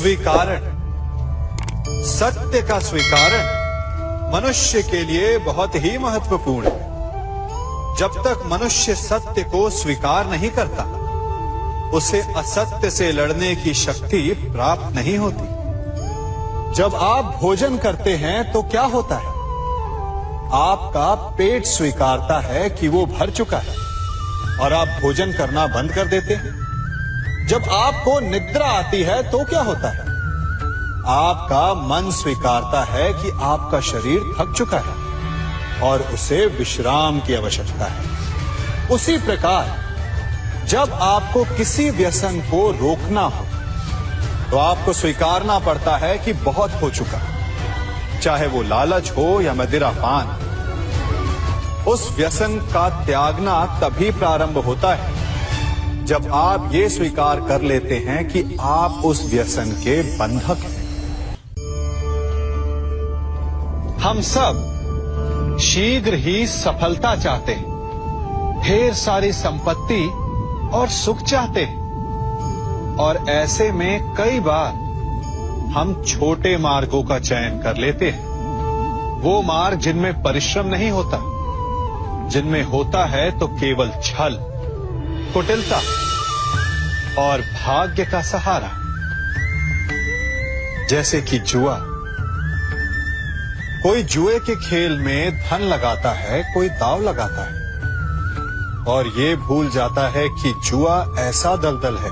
स्वीकारण, सत्य का स्वीकारण मनुष्य के लिए बहुत ही महत्वपूर्ण है। जब तक मनुष्य सत्य को स्वीकार नहीं करता, उसे असत्य से लड़ने की शक्ति प्राप्त नहीं होती। जब आप भोजन करते हैं तो क्या होता है? आपका पेट स्वीकारता है कि वो भर चुका है और आप भोजन करना बंद कर देते हैं। जब आपको निद्रा आती है तो क्या होता है? आपका मन स्वीकारता है कि आपका शरीर थक चुका है और उसे विश्राम की आवश्यकता है। उसी प्रकार जब आपको किसी व्यसन को रोकना हो तो आपको स्वीकारना पड़ता है कि बहुत हो चुका, चाहे वो लालच हो या मदिरापान। उस व्यसन का त्यागना तभी प्रारंभ होता है जब आप ये स्वीकार कर लेते हैं कि आप उस व्यसन के बंधक हैं। हम सब शीघ्र ही सफलता चाहते हैं, ढेर सारी संपत्ति और सुख चाहते हैं, और ऐसे में कई बार हम छोटे मार्गों का चयन कर लेते हैं। वो मार्ग जिनमें परिश्रम नहीं होता, जिनमें होता है तो केवल छल, कुटिलता और भाग्य का सहारा। जैसे कि जुआ। कोई जुए के खेल में धन लगाता है, कोई दांव लगाता है और ये भूल जाता है कि जुआ ऐसा दलदल है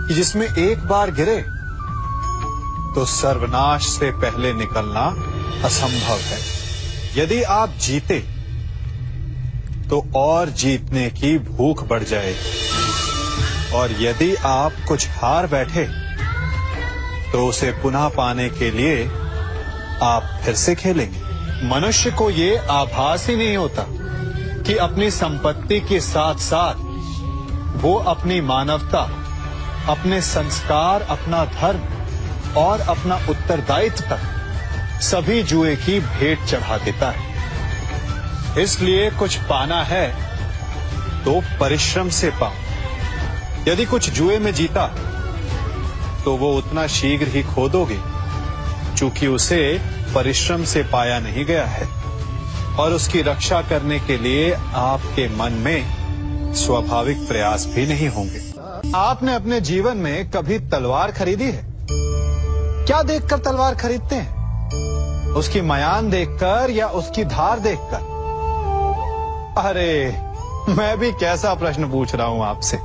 कि जिसमें एक बार गिरे तो सर्वनाश से पहले निकलना असंभव है। यदि आप जीते तो और जीतने की भूख बढ़ जाएगी, और यदि आप कुछ हार बैठे तो उसे पुनः पाने के लिए आप फिर से खेलेंगे। मनुष्य को ये आभास ही नहीं होता कि अपनी संपत्ति के साथ साथ वो अपनी मानवता, अपने संस्कार, अपना धर्म और अपना उत्तरदायित्व तक सभी जुए की भेंट चढ़ा देता है। इसलिए कुछ पाना है तो परिश्रम से पाओ। यदि कुछ जुए में जीता तो वो उतना शीघ्र ही खो दोगे, चूंकि उसे परिश्रम से पाया नहीं गया है, और उसकी रक्षा करने के लिए आपके मन में स्वाभाविक प्रयास भी नहीं होंगे। आपने अपने जीवन में कभी तलवार खरीदी है? क्या देखकर तलवार खरीदते हैं? उसकी मयान देखकर या उसकी धार देखकर? अरे, मैं भी कैसा प्रश्न पूछ रहा हूं आपसे।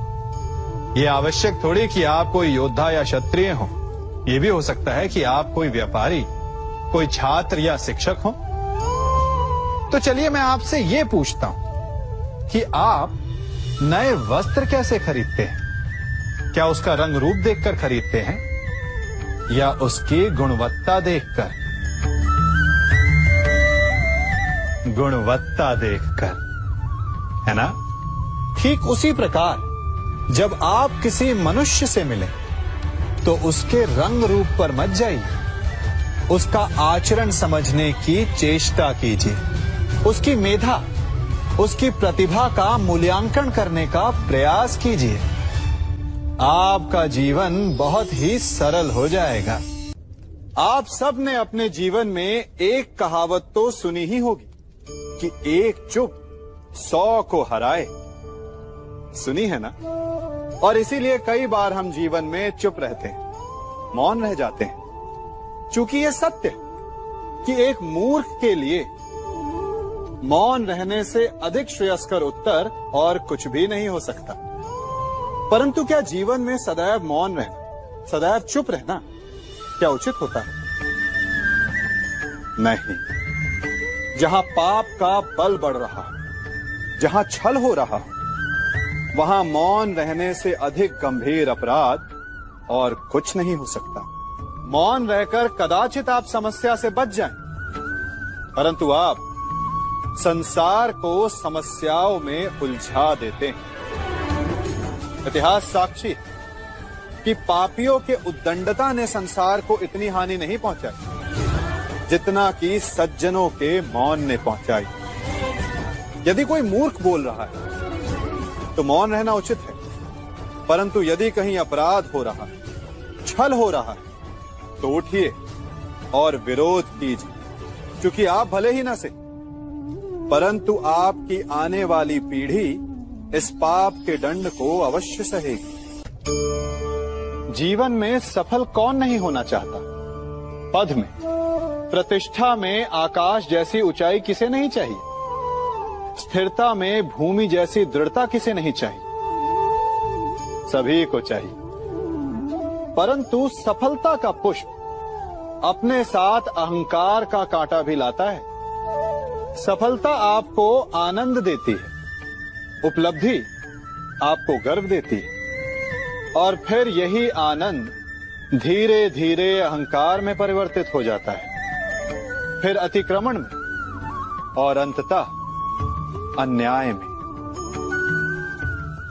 ये आवश्यक थोड़ी कि आप कोई योद्धा या क्षत्रिय हो। ये भी हो सकता है कि आप कोई व्यापारी, कोई छात्र या शिक्षक हो। तो चलिए मैं आपसे ये पूछता हूं कि आप नए वस्त्र कैसे खरीदते हैं? क्या उसका रंग रूप देखकर खरीदते हैं या उसकी गुणवत्ता देखकर? गुणवत्ता देखकर, है ना? ठीक उसी प्रकार जब आप किसी मनुष्य से मिले तो उसके रंग रूप पर मत जाइए, उसका आचरण समझने की चेष्टा कीजिए, उसकी मेधा, उसकी प्रतिभा का मूल्यांकन करने का प्रयास कीजिए। आपका जीवन बहुत ही सरल हो जाएगा। आप सब ने अपने जीवन में एक कहावत तो सुनी ही होगी कि एक चुप 100 को हराए। सुनी है ना? और इसीलिए कई बार हम जीवन में चुप रहते हैं, मौन रह जाते हैं, चूंकि ये सत्य कि एक मूर्ख के लिए मौन रहने से अधिक श्रेयस्कर उत्तर और कुछ भी नहीं हो सकता। परंतु क्या जीवन में सदैव मौन रहना, सदैव चुप रहना क्या उचित होता है? नहीं। जहां पाप का बल बढ़ रहा, जहां छल हो रहा, वहां मौन रहने से अधिक गंभीर अपराध और कुछ नहीं हो सकता। मौन रहकर कदाचित आप समस्या से बच जाएं, परंतु आप संसार को समस्याओं में उलझा देते हैं। इतिहास साक्षी है कि पापियों के उद्दंडता ने संसार को इतनी हानि नहीं पहुंचाई जितना कि सज्जनों के मौन ने पहुंचाई। यदि कोई मूर्ख बोल रहा है तो मौन रहना उचित है, परंतु यदि कहीं अपराध हो रहा है, छल हो रहा है, तो उठिए और विरोध कीजिए, क्योंकि आप भले ही न से, परंतु आपकी आने वाली पीढ़ी इस पाप के दंड को अवश्य सहेगी। जीवन में सफल कौन नहीं होना चाहता? पद में, प्रतिष्ठा में आकाश जैसी ऊंचाई किसे नहीं चाहिए? स्थिरता में भूमि जैसी दृढ़ता किसे नहीं चाहिए? सभी को चाहिए। परंतु सफलता का पुष्प अपने साथ अहंकार का कांटा भी लाता है। सफलता आपको आनंद देती है, उपलब्धि आपको गर्व देती है, और फिर यही आनंद धीरे धीरे अहंकार में परिवर्तित हो जाता है, फिर अतिक्रमण में और अंततः अन्याय में।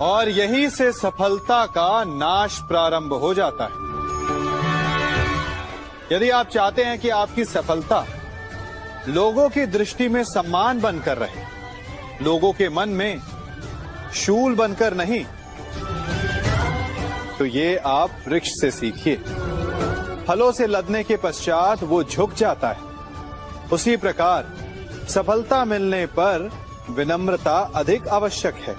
और यही से सफलता का नाश प्रारंभ हो जाता है। यदि आप चाहते हैं कि आपकी सफलता लोगों की दृष्टि में सम्मान बनकर रहे, लोगों के मन में शूल बनकर नहीं, तो ये आप वृक्ष से सीखिए। फलों से लदने के पश्चात वो झुक जाता है। उसी प्रकार सफलता मिलने पर विनम्रता अधिक आवश्यक है,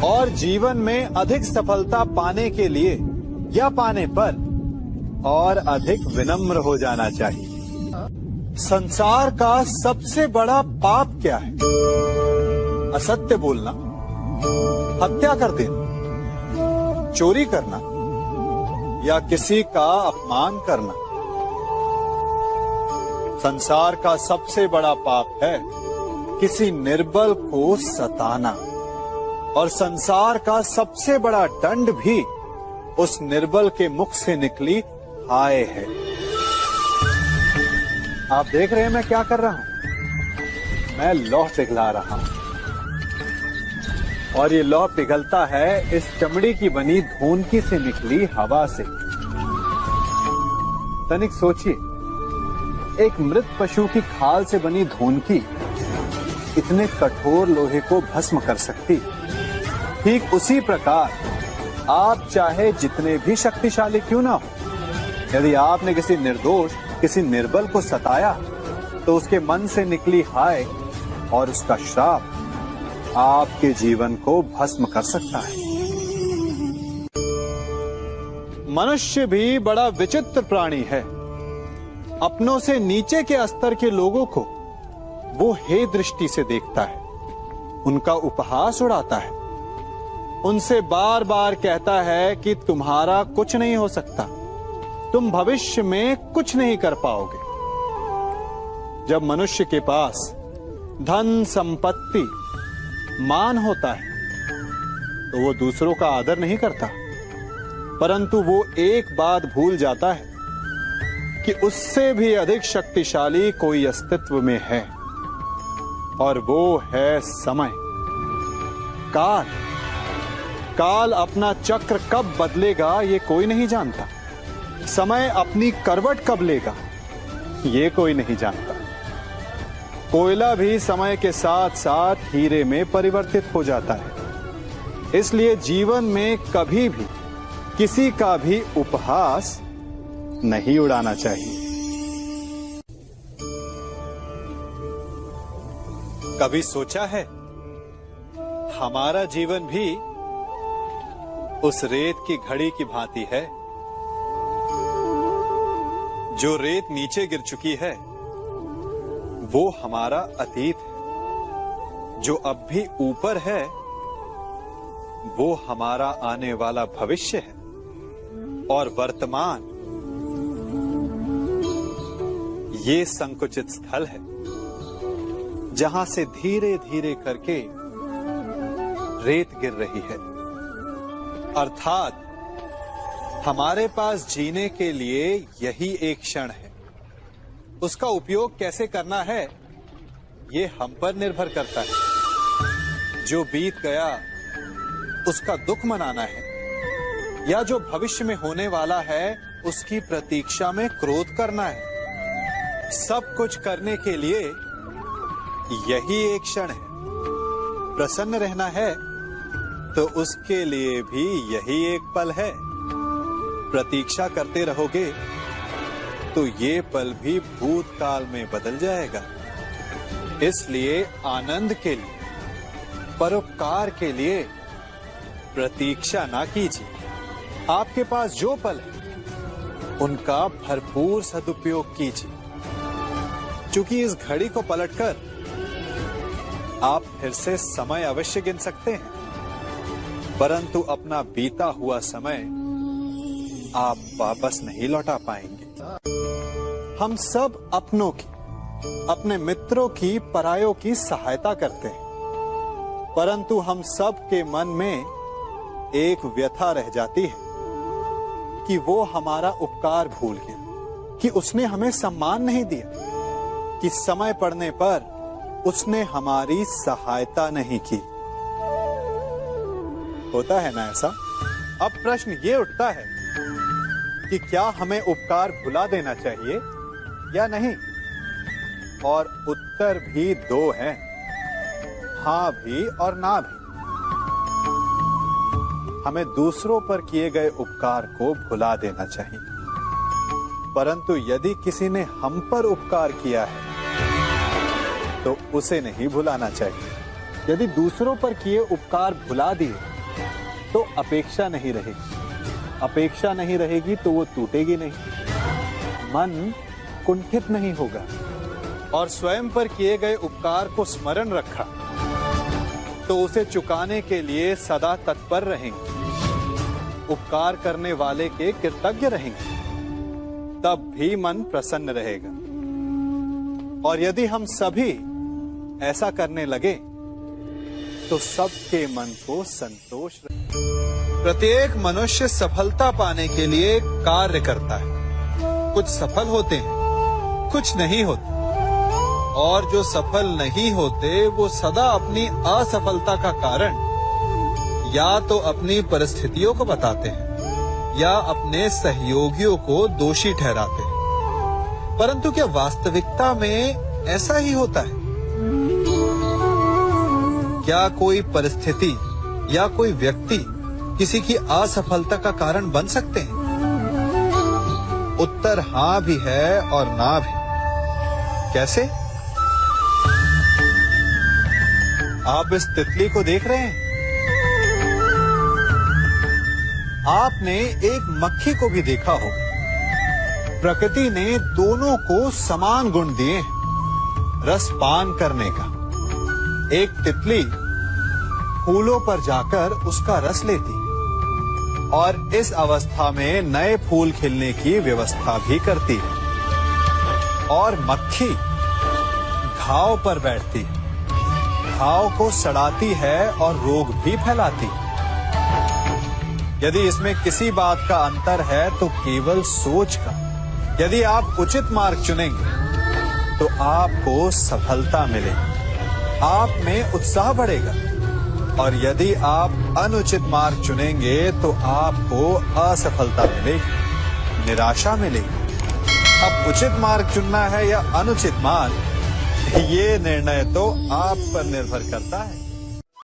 और जीवन में अधिक सफलता पाने के लिए या पाने पर और अधिक विनम्र हो जाना चाहिए। संसार का सबसे बड़ा पाप क्या है? असत्य बोलना, हत्या कर देना, चोरी करना या किसी का अपमान करना। संसार का सबसे बड़ा पाप है किसी निर्बल को सताना, और संसार का सबसे बड़ा दंड भी उस निर्बल के मुख से निकली हाय है। आप देख रहे हैं मैं क्या कर रहा हूं? मैं लौह पिघला रहा हूं, और ये लौह पिघलता है इस चमड़ी की बनी धोनकी से निकली हवा से। तनिक सोचिए, एक मृत पशु की खाल से बनी धोनकी इतने कठोर लोहे को भस्म कर सकती। ठीक उसी प्रकार आप चाहे जितने भी शक्तिशाली क्यों ना हो, यदि आपने किसी निर्दोष, किसी निर्बल को सताया, तो उसके मन से निकली हाय और उसका श्राप आपके जीवन को भस्म कर सकता है। मनुष्य भी बड़ा विचित्र प्राणी है। अपनों से नीचे के स्तर के लोगों को वो हे दृष्टि से देखता है, उनका उपहास उड़ाता है, उनसे बार बार कहता है कि तुम्हारा कुछ नहीं हो सकता, तुम भविष्य में कुछ नहीं कर पाओगे। जब मनुष्य के पास धन, संपत्ति, मान होता है, तो वो दूसरों का आदर नहीं करता, परंतु वो एक बात भूल जाता है कि उससे भी अधिक शक्तिशाली कोई अस्तित्व में है, और वो है समय, काल। काल अपना चक्र कब बदलेगा ये कोई नहीं जानता। समय अपनी करवट कब लेगा ये कोई नहीं जानता। कोयला भी समय के साथ साथ हीरे में परिवर्तित हो जाता है। इसलिए जीवन में कभी भी किसी का भी उपहास नहीं उड़ाना चाहिए। कभी सोचा है हमारा जीवन भी उस रेत की घड़ी की भांति है? जो रेत नीचे गिर चुकी है वो हमारा अतीत है, जो अब भी ऊपर है वो हमारा आने वाला भविष्य है, और वर्तमान ये संकुचित स्थल है जहां से धीरे धीरे करके रेत गिर रही है। अर्थात हमारे पास जीने के लिए यही एक क्षण है। उसका उपयोग कैसे करना है ये हम पर निर्भर करता है। जो बीत गया उसका दुख मनाना है, या जो भविष्य में होने वाला है उसकी प्रतीक्षा में क्रोध करना है। सब कुछ करने के लिए यही एक क्षण है। प्रसन्न रहना है तो उसके लिए भी यही एक पल है। प्रतीक्षा करते रहोगे तो ये पल भी भूतकाल में बदल जाएगा। इसलिए आनंद के लिए, परोपकार के लिए प्रतीक्षा ना कीजिए। आपके पास जो पल है उनका भरपूर सदुपयोग कीजिए, क्योंकि इस घड़ी को पलटकर आप फिर से समय अवश्य गिन सकते हैं, परंतु अपना बीता हुआ समय आप वापस नहीं लौटा पाएंगे। हम सब अपनों की, अपने मित्रों की, परायों की सहायता करते हैं, परंतु हम सब के मन में एक व्यथा रह जाती है कि वो हमारा उपकार भूल गया, कि उसने हमें सम्मान नहीं दिया, कि समय पड़ने पर उसने हमारी सहायता नहीं की। होता है ना ऐसा? अब प्रश्न ये उठता है कि क्या हमें उपकार भुला देना चाहिए या नहीं? और उत्तर भी दो हैं, हां भी और ना भी। हमें दूसरों पर किए गए उपकार को भुला देना चाहिए, परंतु यदि किसी ने हम पर उपकार किया है तो उसे नहीं भुलाना चाहिए। यदि दूसरों पर किए उपकार भुला दिए तो अपेक्षा नहीं रहेगी। अपेक्षा नहीं रहेगी तो वो टूटेगी नहीं, मन कुंठित नहीं होगा, और स्वयं पर किए गए उपकार को स्मरण रखा तो उसे चुकाने के लिए सदा तत्पर रहेंगे, उपकार करने वाले के कृतज्ञ रहेंगे, तब भी मन प्रसन्न रहेगा। और यदि हम सभी ऐसा करने लगे तो सबके मन को संतोष रहे। प्रत्येक मनुष्य सफलता पाने के लिए कार्य करता है। कुछ सफल होते हैं, कुछ नहीं होते, और जो सफल नहीं होते वो सदा अपनी असफलता का कारण या तो अपनी परिस्थितियों को बताते हैं या अपने सहयोगियों को दोषी ठहराते हैं। परंतु क्या वास्तविकता में ऐसा ही होता है? क्या कोई परिस्थिति या कोई व्यक्ति किसी की असफलता का कारण बन सकते हैं? उत्तर हां भी है और ना भी। कैसे? आप इस तितली को देख रहे हैं? आपने एक मक्खी को भी देखा हो। प्रकृति ने दोनों को समान गुण दिए हैं रस पान करने का। एक तितली फूलों पर जाकर उसका रस लेती और इस अवस्था में नए फूल खिलने की व्यवस्था भी करती है, और मक्खी घाव पर बैठती है, घाव को सड़ाती है और रोग भी फैलाती है। यदि इसमें किसी बात का अंतर है तो केवल सोच का। यदि आप उचित मार्ग चुनेंगे तो आपको सफलता मिलेगी, आप में उत्साह बढ़ेगा, और यदि आप अनुचित मार्ग चुनेंगे तो आपको असफलता मिलेगी, निराशा मिलेगी। अब उचित मार्ग चुनना है या अनुचित मार्ग, ये निर्णय तो आप पर निर्भर करता है।